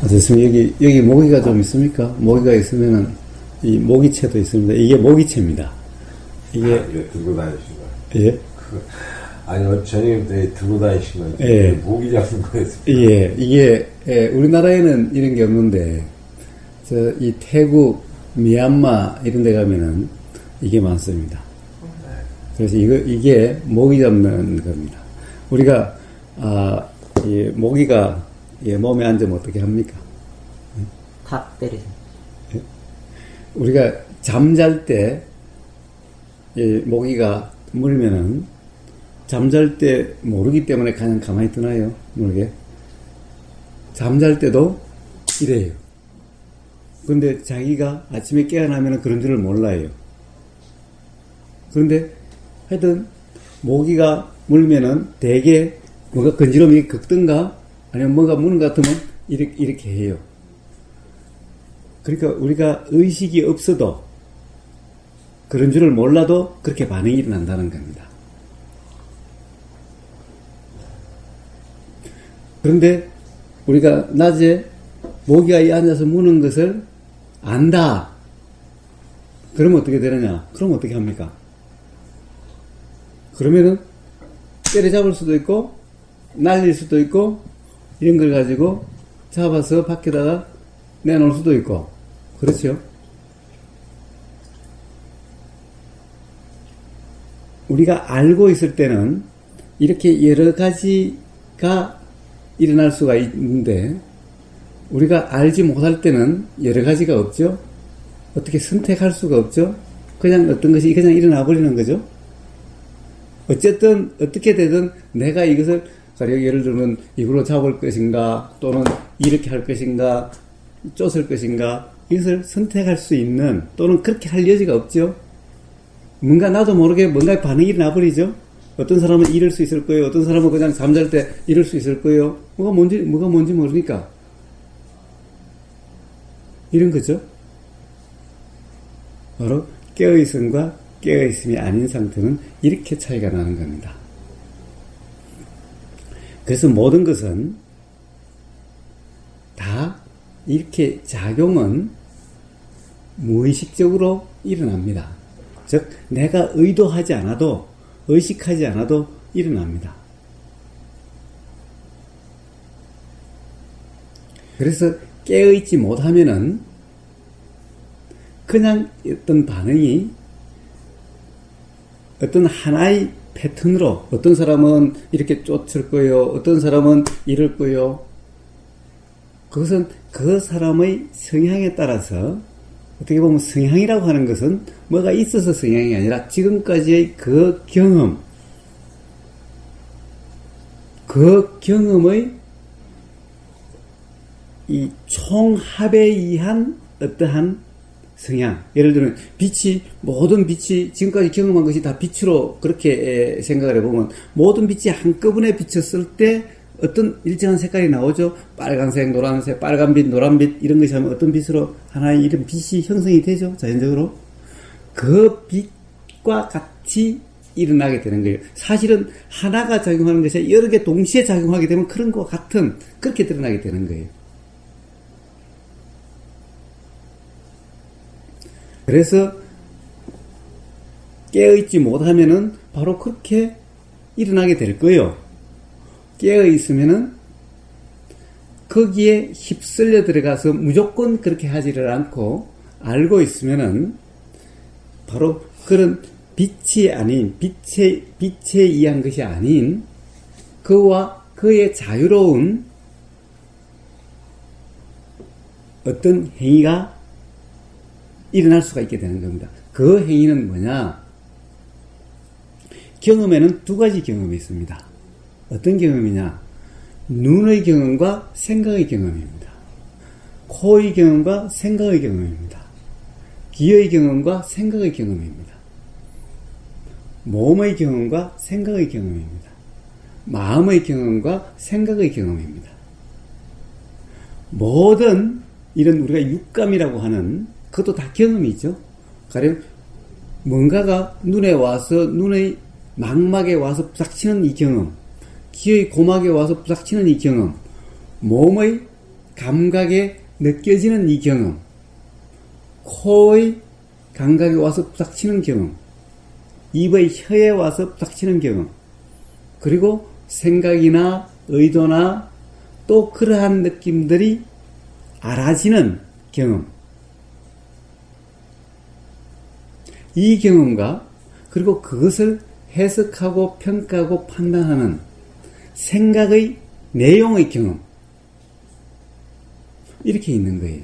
됐습니다. 여기 모기가 좀 있습니까? 모기가 있으면은, 이 모기채도 있습니다. 이게 모기채입니다. 이게. 이거 들고 다니신 예? 거예요? 아니, 전임 때 들고 다니신 거예요? 예. 모기 잡는 거였어요? 예, 이게, 우리나라에는 이런 게 없는데, 이 태국, 미얀마 이런 데 가면은 이게 많습니다. 그래서 이게 모기 잡는 겁니다. 우리가, 이 모기가 몸에 앉으면 어떻게 합니까? 탁 때리죠. 예? 우리가 잠잘 때, 모기가 물면은, 잠잘 때 모르기 때문에 그냥 가만히 뜨나요? 모르게. 잠잘 때도 이래요. 그런데 자기가 아침에 깨어나면 그런 줄을 몰라요. 그런데 하여튼 모기가 물면은 대개 뭔가 건지름이 긁든가 아니면 뭔가 무는 것 같으면 이렇게 해요. 그러니까 우리가 의식이 없어도 그런 줄을 몰라도 그렇게 반응이 일어난다는 겁니다. 그런데 우리가 낮에 모기가 앉아서 무는 것을 안다. 그러면 어떻게 되느냐? 그럼 어떻게 합니까? 그러면은 때려잡을 수도 있고 날릴 수도 있고 이런 걸 가지고 잡아서 밖에다가 내놓을 수도 있고 그렇죠? 우리가 알고 있을 때는 이렇게 여러 가지가 일어날 수가 있는데 우리가 알지 못할 때는 여러 가지가 없죠. 어떻게 선택할 수가 없죠. 그냥 어떤 것이 그냥 일어나 버리는 거죠. 어쨌든 어떻게 되든 내가 이것을 예를 들면 이걸로 잡을 것인가 또는 이렇게 할 것인가 쫓을 것인가 이것을 선택할 수 있는 또는 그렇게 할 여지가 없죠. 뭔가 나도 모르게 뭔가 반응이 일어나 버리죠. 어떤 사람은 이럴 수 있을 거예요. 어떤 사람은 그냥 잠잘 때 이럴 수 있을 거예요. 뭐가 뭔지 모르니까. 이런 거죠. 바로 깨어있음과 깨어있음이 아닌 상태는 이렇게 차이가 나는 겁니다. 그래서 모든 것은 다 이렇게 작용은 무의식적으로 일어납니다. 즉 내가 의도하지 않아도 의식하지 않아도 일어납니다. 그래서 깨어있지 못하면은 그냥 어떤 반응이 어떤 하나의 패턴으로 어떤 사람은 이렇게 쫓을 거예요. 어떤 사람은 이럴 거예요. 그것은 그 사람의 성향에 따라서 어떻게 보면 성향이라고 하는 것은 뭐가 있어서 성향이 아니라 지금까지의 그 경험의 이 총합에 의한 어떠한 성향. 예를 들면 모든 빛이 지금까지 경험한 것이 다 빛으로 그렇게 생각을 해보면 모든 빛이 한꺼번에 비쳤을 때 어떤 일정한 색깔이 나오죠. 빨간색, 노란색, 빨간빛, 노란빛 이런 것이 하면 어떤 빛으로 하나의 이런 빛이 형성이 되죠. 자연적으로. 그 빛과 같이 일어나게 되는 거예요. 사실은 하나가 작용하는 것이 여러 개 동시에 작용하게 되면 그런 것과 같은 그렇게 드러나게 되는 거예요. 그래서 깨어있지 못하면은 바로 그렇게 일어나게 될 거예요. 깨어있으면은 거기에 휩쓸려 들어가서 무조건 그렇게 하지를 않고 알고 있으면은 바로 그런 빛이 아닌 빛에 의한 것이 아닌 그와 그의 자유로운 어떤 행위가 일어날 수가 있게 되는 겁니다. 그 행위는 뭐냐? 경험에는 두 가지 경험이 있습니다. 어떤 경험이냐? 눈의 경험과 생각의 경험입니다. 코의 경험과 생각의 경험입니다. 귀의 경험과 생각의 경험입니다. 몸의 경험과 생각의 경험입니다. 마음의 경험과 생각의 경험입니다. 모든 이런 우리가 육감이라고 하는 그것도 다 경험이죠. 가령 뭔가가 눈에 와서 눈의 망막에 와서 부닥치는 이 경험, 귀의 고막에 와서 부닥치는 이 경험, 몸의 감각에 느껴지는 이 경험, 코의 감각에 와서 부닥치는 경험, 입의 혀에 와서 부닥치는 경험, 그리고 생각이나 의도나 또 그러한 느낌들이 알아지는 경험, 이 경험과 그리고 그것을 해석하고 평가하고 판단하는 생각의 내용의 경험, 이렇게 있는 거예요.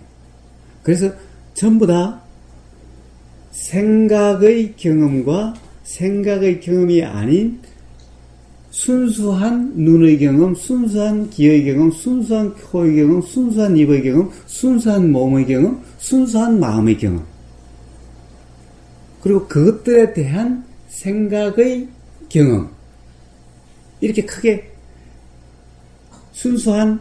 그래서 전부 다 생각의 경험과 생각의 경험이 아닌 순수한 눈의 경험, 순수한 귀의 경험, 순수한 코의 경험, 순수한 입의 경험, 순수한 몸의 경험, 순수한 마음의 경험, 그리고 그것들에 대한 생각의 경험, 이렇게 크게 순수한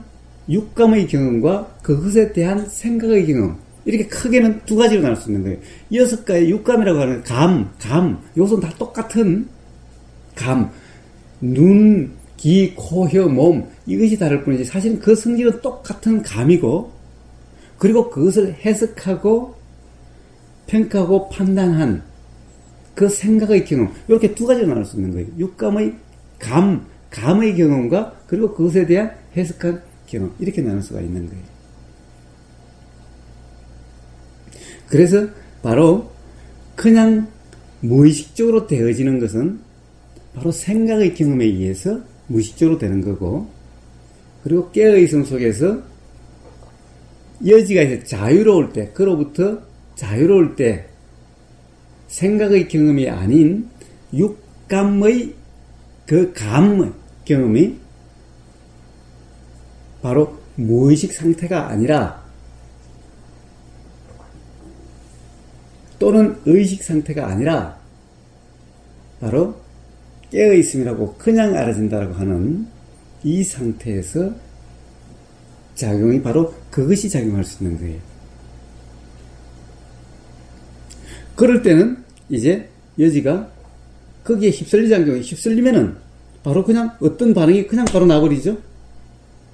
육감의 경험과 그것에 대한 생각의 경험, 이렇게 크게는 두 가지로 나눌 수 있는 거예요. 6가지 육감이라고 하는 감, 요소는 다 똑같은 감, 눈, 귀, 코, 혀, 몸, 이것이 다를 뿐이지 사실은 그 성질은 똑같은 감이고, 그리고 그것을 해석하고 평가하고 판단한 그 생각의 경험, 이렇게 두 가지로 나눌 수 있는 거예요. 육감의 감의 경험과 그리고 그것에 대한 해석한 경험, 이렇게 나눌 수가 있는 거예요. 그래서 바로 그냥 무의식적으로 되어지는 것은 바로 생각의 경험에 의해서 무의식적으로 되는 거고, 그리고 깨어있음 속에서 여지가 있어 자유로울 때, 그로부터 자유로울 때 생각의 경험이 아닌 육감의 그 감 경험이 바로 무의식 상태가 아니라 또는 의식 상태가 아니라 바로 깨어있음이라고 그냥 알아진다라고 하는 이 상태에서 작용이 바로 그것이 작용할 수 있는 거예요. 그럴 때는 이제 여지가 거기에 휩쓸리지 않는 경우에 휩쓸리면은 바로 그냥 어떤 반응이 그냥 바로 나버리죠.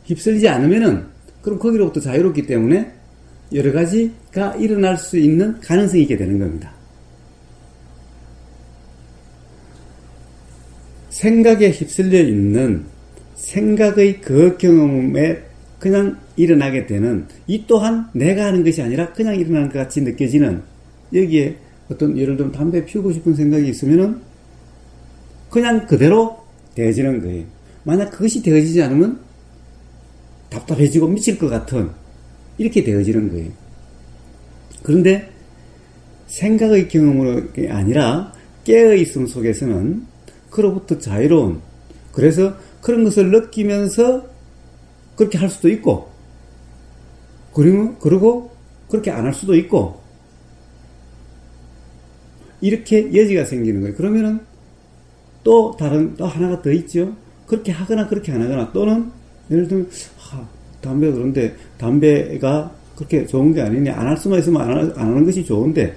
휩쓸리지 않으면은 그럼 거기로부터 자유롭기 때문에 여러 가지가 일어날 수 있는 가능성이 있게 되는 겁니다. 생각에 휩쓸려 있는 생각의 그 경험에 그냥 일어나게 되는, 이 또한 내가 하는 것이 아니라 그냥 일어나는 것 같이 느껴지는, 여기에 어떤 예를 들면 담배 피우고 싶은 생각이 있으면은 그냥 그대로 되어지는 거예요. 만약 그것이 되어지지 않으면 답답해지고 미칠 것 같은, 이렇게 되어지는 거예요. 그런데 생각의 경험으로 아니라 깨어있음 속에서는 그로부터 자유로운, 그래서 그런 것을 느끼면서 그렇게 할 수도 있고, 그리고 그렇게 안 할 수도 있고, 이렇게 여지가 생기는 거예요. 그러면은 또 하나가 더 있죠. 그렇게 하거나 그렇게 안 하거나, 또는 예를 들면 담배가 그런데 담배가 그렇게 좋은 게 아니니 안 할 수만 있으면 안 하는 것이 좋은데,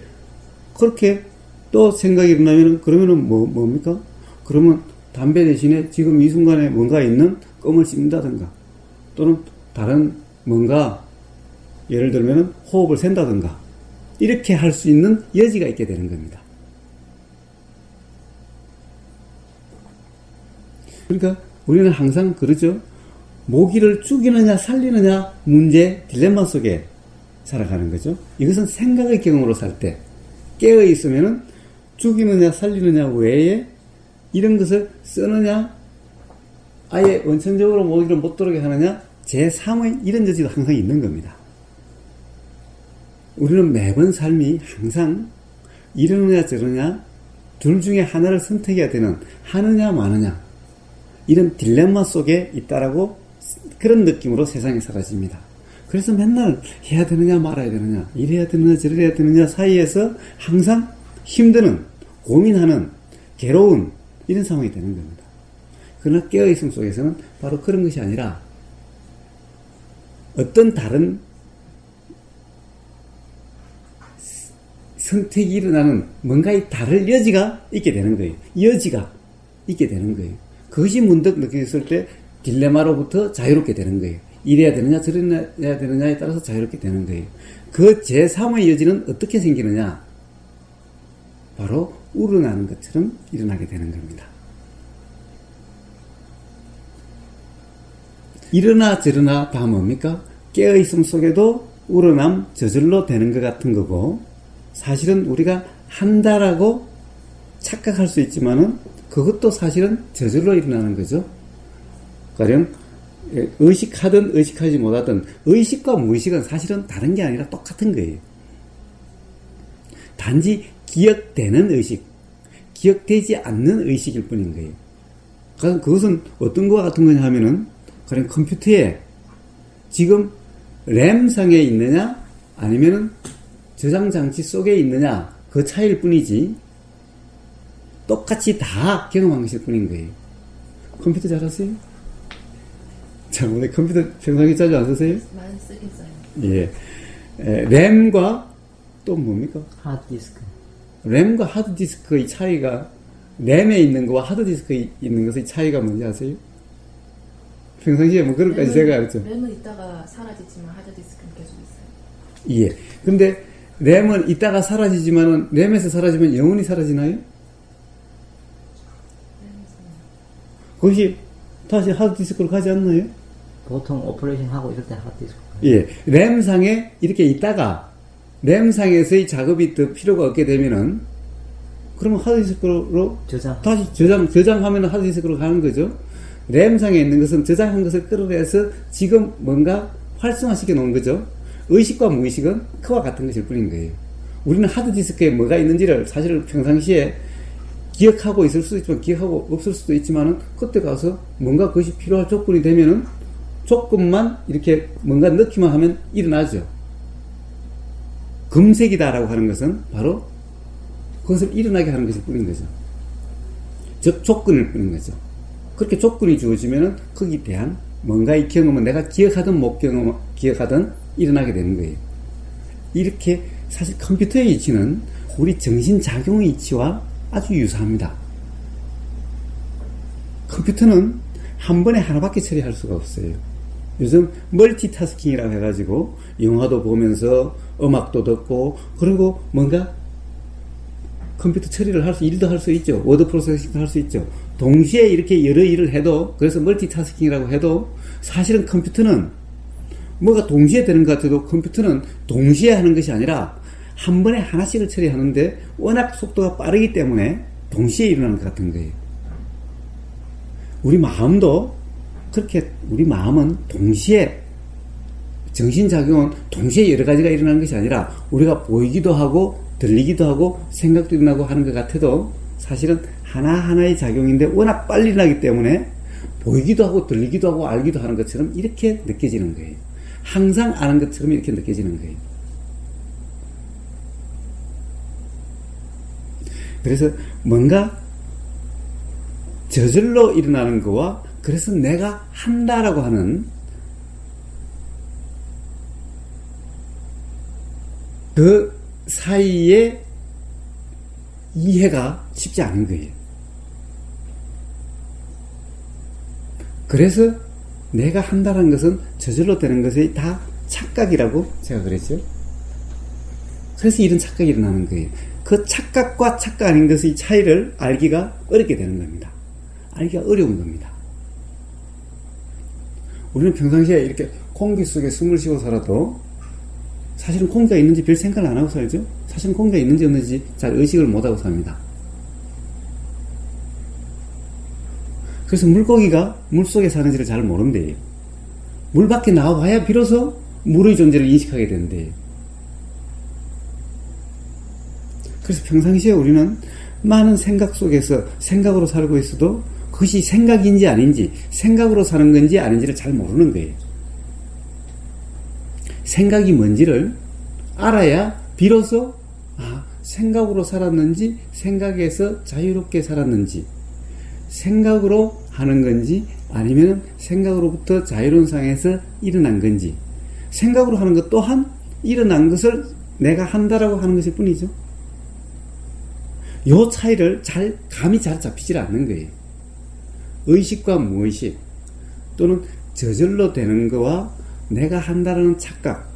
그렇게 또 생각이 일어나면 그러면은 뭡니까? 그러면 담배 대신에 지금 이 순간에 뭔가 있는 껌을 씹는다든가, 또는 다른 뭔가 예를 들면 호흡을 샌다든가, 이렇게 할 수 있는 여지가 있게 되는 겁니다. 그러니까 우리는 항상 그러죠. 모기를 죽이느냐 살리느냐 문제, 딜레마 속에 살아가는 거죠. 이것은 생각의 경험으로 살 때 깨어 있으면은 죽이느냐 살리느냐 외에 이런 것을 쓰느냐, 아예 원천적으로 모기를 못 들어오게 하느냐, 제3의 이런 여지도 항상 있는 겁니다. 우리는 매번 삶이 항상 이러느냐 저러느냐 둘 중에 하나를 선택해야 되는, 하느냐 마느냐, 이런 딜레마 속에 있다라고 그런 느낌으로 세상에 사라집니다. 그래서 맨날 해야 되느냐 말아야 되느냐, 이래야 되느냐 저래야 되느냐 사이에서 항상 힘드는, 고민하는, 괴로운 이런 상황이 되는 겁니다. 그러나 깨어있음 속에서는 바로 그런 것이 아니라 어떤 다른 선택이 일어나는 뭔가의 다를 여지가 있게 되는 거예요. 여지가 있게 되는 거예요. 그것이 문득 느껴졌을 때 딜레마로부터 자유롭게 되는 거예요. 이래야 되느냐 저래야 되느냐에 따라서 자유롭게 되는 거예요. 그 제3의 여지는 어떻게 생기느냐? 바로 우러나는 것처럼 일어나게 되는 겁니다. 이러나 저러나 다 뭡니까? 깨어있음 속에도 우러남 저절로 되는 것 같은 거고, 사실은 우리가 한다라고 착각할 수 있지만은 그것도 사실은 저절로 일어나는 거죠. 가령 의식하든 의식하지 못하든 의식과 무의식은 사실은 다른 게 아니라 똑같은 거예요. 단지 기억되는 의식, 기억되지 않는 의식일 뿐인 거예요. 그것은 어떤 것 같은 거냐 하면은, 가령 컴퓨터에 지금 램상에 있느냐 아니면은 저장장치 속에 있느냐 그 차이일 뿐이지 똑같이 다 경험한 것일 뿐인 거예요. 컴퓨터 잘 하세요? 자, 오늘 컴퓨터 평상시에 자주 안 쓰세요? 많이 쓰긴 써요. 예. 램과 또 뭡니까? 하드디스크. 램과 하드디스크의 차이가, 램에 있는 거와 하드디스크에 있는 것의 차이가 뭔지 아세요? 평상시에 뭐 그런 것까지 제가 알죠. 램은 있다가 사라지지만 하드디스크는 계속 있어요. 예. 근데 램은 있다가 사라지지만은, 램에서 사라지면 영원히 사라지나요? 그것이 다시 하드디스크로 가지 않나요? 보통 오퍼레이션 하고 있을 때 하드디스크. 예. 램상에 이렇게 있다가 램상에서의 작업이 더 필요가 없게 되면은, 그러면 하드디스크로 다시 저장하면 하드디스크로 가는 거죠. 램상에 있는 것은 저장한 것을 끌어내서 지금 뭔가 활성화시켜 놓은 거죠. 의식과 무의식은 그와 같은 것일 뿐인 거예요. 우리는 하드디스크에 뭐가 있는지를 사실 평상시에 기억하고 있을 수도 있지만 기억하고 없을 수도 있지만은, 그때 가서 뭔가 그것이 필요할 조건이 되면은 조금만 이렇게 뭔가 넣기만 하면 일어나죠. 금색이다라고 하는 것은 바로 그것을 일어나게 하는 것일 뿐인 거죠. 즉 조건일 뿐인 거죠. 그렇게 조건이 주어지면은 거기에 대한 뭔가의 경험은 내가 기억하든 못 기억하든 일어나게 되는 거예요. 이렇게 사실 컴퓨터의 이치는 우리 정신작용의 이치와 아주 유사합니다. 컴퓨터는 한 번에 하나밖에 처리할 수가 없어요. 요즘 멀티타스킹이라고 해가지고 영화도 보면서 음악도 듣고, 그리고 뭔가 컴퓨터 처리를 일도 할 수 있죠. 워드 프로세싱도 할 수 있죠. 동시에 이렇게 여러 일을 해도, 그래서 멀티타스킹이라고 해도, 사실은 컴퓨터는 뭐가 동시에 되는 것 같아도 컴퓨터는 동시에 하는 것이 아니라 한 번에 하나씩을 처리하는데 워낙 속도가 빠르기 때문에 동시에 일어나는 것 같은 거예요. 우리 마음도 그렇게, 우리 마음은 동시에, 정신작용은 동시에 여러 가지가 일어나는 것이 아니라 우리가 보이기도 하고 들리기도 하고 생각도 일어나고 하는 것 같아도 사실은 하나하나의 작용인데 워낙 빨리 일어나기 때문에 보이기도 하고 들리기도 하고 알기도 하는 것처럼 이렇게 느껴지는 거예요. 항상 아는 것처럼 이렇게 느껴지는 거예요. 그래서 뭔가 저절로 일어나는 거와, 그래서 내가 한다라고 하는 그 사이에 이해가 쉽지 않은 거예요. 그래서 내가 한다는 것은 저절로 되는 것이 다 착각이라고 제가 그랬죠. 그래서 이런 착각이 일어나는 거예요. 그 착각과 착각 아닌 것의 차이를 알기가 어렵게 되는 겁니다. 알기가 어려운 겁니다. 우리는 평상시에 이렇게 공기 속에 숨을 쉬고 살아도 사실은 공기가 있는지 별 생각을 안 하고 살죠. 사실은 공기가 있는지 없는지 잘 의식을 못하고 삽니다. 그래서 물고기가 물속에 사는지를 잘 모른대요. 물 밖에 나와봐야 비로소 물의 존재를 인식하게 된대요. 그래서 평상시에 우리는 많은 생각 속에서 생각으로 살고 있어도 그것이 생각인지 아닌지, 생각으로 사는 건지 아닌지를 잘 모르는 거예요. 생각이 뭔지를 알아야 비로소 생각으로 살았는지, 생각에서 자유롭게 살았는지, 생각으로 하는 건지 아니면 생각으로부터 자유로운 상황에서 일어난 건지, 생각으로 하는 것 또한 일어난 것을 내가 한다라고 하는 것일 뿐이죠. 요 차이를 감이 잘 잡히질 않는 거예요. 의식과 무의식, 또는 저절로 되는 거와 내가 한다는 착각,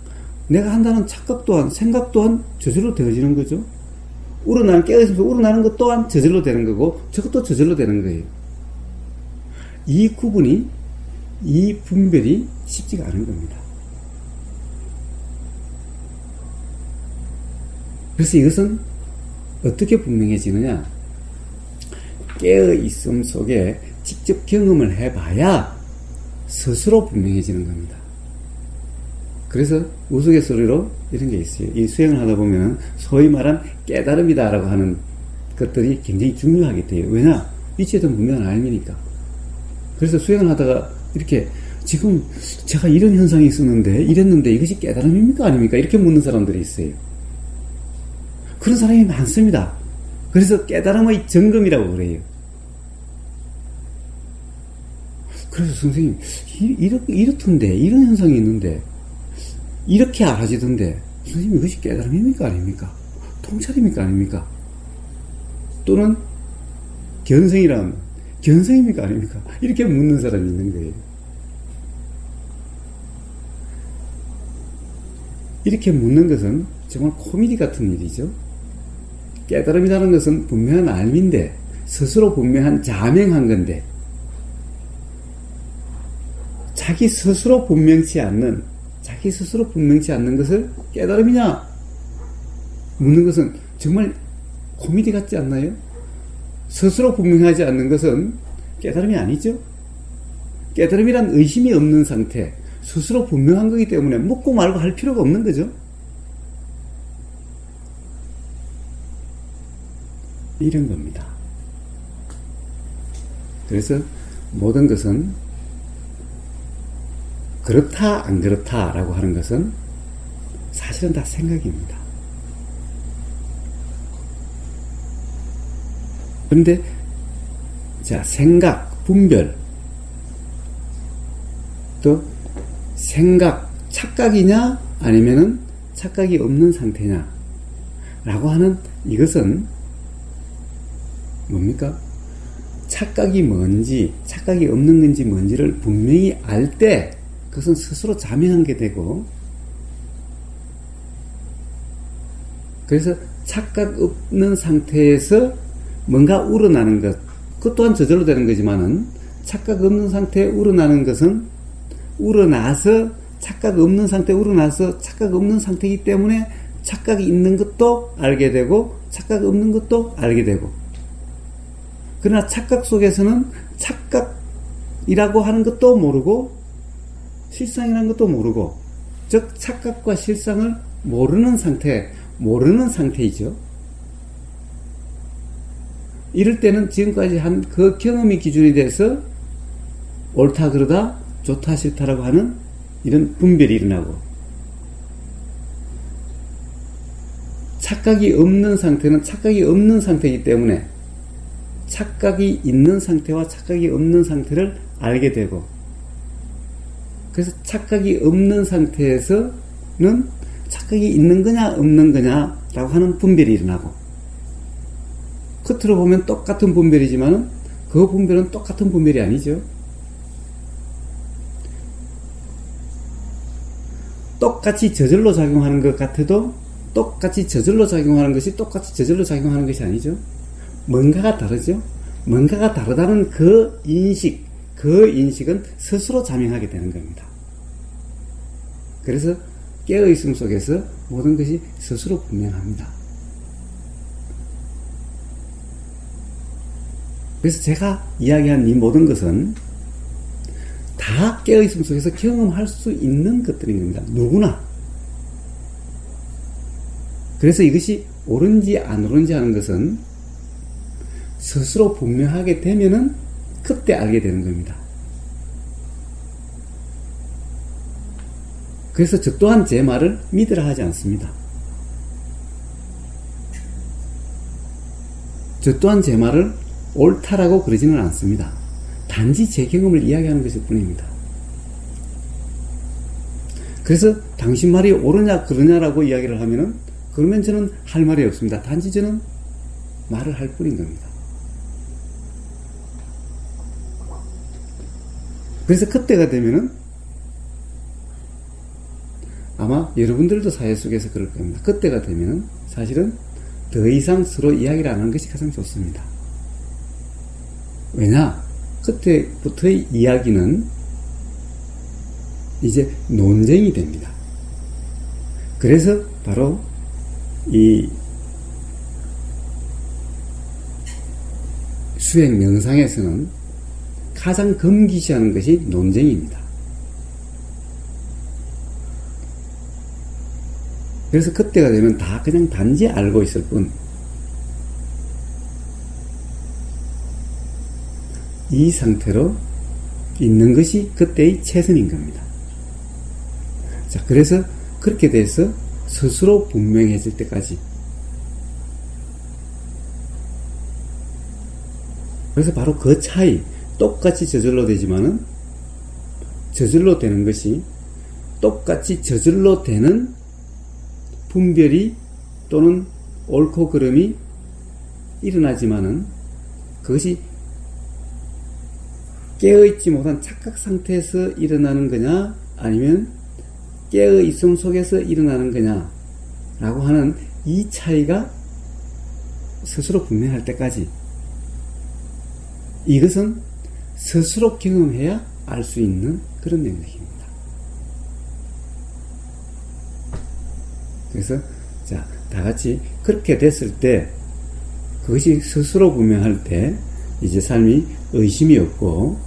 내가 한다는 착각 또한, 생각 또한 저절로 되어지는 거죠. 깨어있으면서 우러나는 것 또한 저절로 되는 거고, 저것도 저절로 되는 거예요. 이 구분이, 이 분별이 쉽지가 않은 겁니다. 그래서 이것은 어떻게 분명해지느냐? 깨어있음 속에 직접 경험을 해봐야 스스로 분명해지는 겁니다. 그래서 우스갯소리로 이런 게 있어요. 이 수행을 하다 보면 소위 말한 깨달음이다라고 하는 것들이 굉장히 중요하게 돼요. 왜냐? 이치에 대한 분명한 알미니까. 그래서 수행을 하다가 이렇게 지금 제가 이런 현상이 있었는데 이랬는데 이것이 깨달음입니까? 아닙니까? 이렇게 묻는 사람들이 있어요. 그런 사람이 많습니다. 그래서 깨달음의 점검이라고 그래요. 그래서 선생님 이렇던데 이런 현상이 있는데 이렇게 알아지던데 선생님 이것이 깨달음입니까? 아닙니까? 통찰입니까? 아닙니까? 또는 견성이라면 견성입니까? 아닙니까? 이렇게 묻는 사람이 있는 거예요. 이렇게 묻는 것은 정말 코미디 같은 일이죠. 깨달음이라는 것은 분명한 알미인데 스스로 분명한 자명한 건데 자기 스스로 분명치 않는 것을 깨달음이냐 묻는 것은 정말 코미디 같지 않나요? 스스로 분명하지 않는 것은 깨달음이 아니죠. 깨달음이란 의심이 없는 상태, 스스로 분명한 거기 때문에 묻고 말고 할 필요가 없는 거죠. 이런 겁니다. 그래서 모든 것은 그렇다 안 그렇다라고 하는 것은 사실은 다 생각입니다. 그런데 자, 생각, 분별, 또 생각, 착각이냐 아니면은 착각이 없는 상태냐 라고 하는 이것은 뭡니까? 착각이 뭔지 착각이 없는 건지 뭔지를 분명히 알 때 그것은 스스로 자명한 게 되고, 그래서 착각 없는 상태에서 뭔가 우러나는 것, 그것 또한 저절로 되는 거지만은 착각 없는 상태에 우러나는 것은 우러나서 착각 없는 상태에 우러나서 착각 없는 상태이기 때문에 착각이 있는 것도 알게 되고 착각 없는 것도 알게 되고, 그러나 착각 속에서는 착각이라고 하는 것도 모르고 실상이라는 것도 모르고, 즉 착각과 실상을 모르는 상태이죠. 이럴 때는 지금까지 한 그 경험이 기준이 돼서 옳다 그러다 좋다 싫다라고 하는 이런 분별이 일어나고, 착각이 없는 상태는 착각이 없는 상태이기 때문에 착각이 있는 상태와 착각이 없는 상태를 알게 되고, 그래서 착각이 없는 상태에서는 착각이 있는 거냐 없는 거냐 라고 하는 분별이 일어나고, 겉으로 보면 똑같은 분별이지만 그 분별은 똑같은 분별이 아니죠. 똑같이 저절로 작용하는 것 같아도 똑같이 저절로 작용하는 것이 똑같이 저절로 작용하는 것이 아니죠. 뭔가가 다르죠. 뭔가가 다르다는 그 인식은 스스로 자명하게 되는 겁니다. 그래서 깨어있음 속에서 모든 것이 스스로 분명합니다. 그래서 제가 이야기한 이 모든 것은 다 깨어있음 속에서 경험할 수 있는 것들인 겁니다. 누구나. 그래서 이것이 옳은지 안 옳은지 하는 것은 스스로 분명하게 되면은 그때 알게 되는 겁니다. 그래서 저 또한 제 말을 믿으라 하지 않습니다. 저 또한 제 말을 옳다라고 그러지는 않습니다. 단지 제 경험을 이야기하는 것일 뿐입니다. 그래서 당신 말이 옳으냐 그러냐라고 이야기를 하면은, 그러면 저는 할 말이 없습니다. 단지 저는 말을 할 뿐인 겁니다. 그래서 그때가 되면은 아마 여러분들도 사회 속에서 그럴 겁니다. 그때가 되면은 사실은 더 이상 서로 이야기를 안 하는 것이 가장 좋습니다. 왜냐? 그때부터의 이야기는 이제 논쟁이 됩니다. 그래서 바로 이 수행 명상에서는 가장 금기시하는 것이 논쟁입니다. 그래서 그때가 되면 다 그냥 단지 알고 있을 뿐, 이 상태로 있는 것이 그때의 최선인 겁니다. 자, 그래서 그렇게 돼서 스스로 분명해질 때까지. 그래서 바로 그 차이, 똑같이 저절로 되지만은 저절로 되는 것이 똑같이 저절로 되는 분별이 또는 옳고 그름이 일어나지만은 그것이 깨어있지 못한 착각 상태에서 일어나는 거냐 아니면 깨어있음 속에서 일어나는 거냐 라고 하는 이 차이가 스스로 분명할 때까지, 이것은 스스로 경험해야 알 수 있는 그런 능력입니다. 그래서 자, 다 같이 그렇게 됐을 때, 그것이 스스로 분명할 때 이제 삶이 의심이 없고,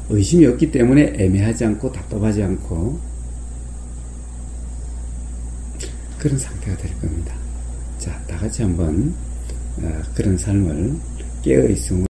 의심이 없기 때문에 애매하지 않고 답답하지 않고 그런 상태가 될 겁니다. 자, 다 같이 한번 그런 삶을 깨어있음으로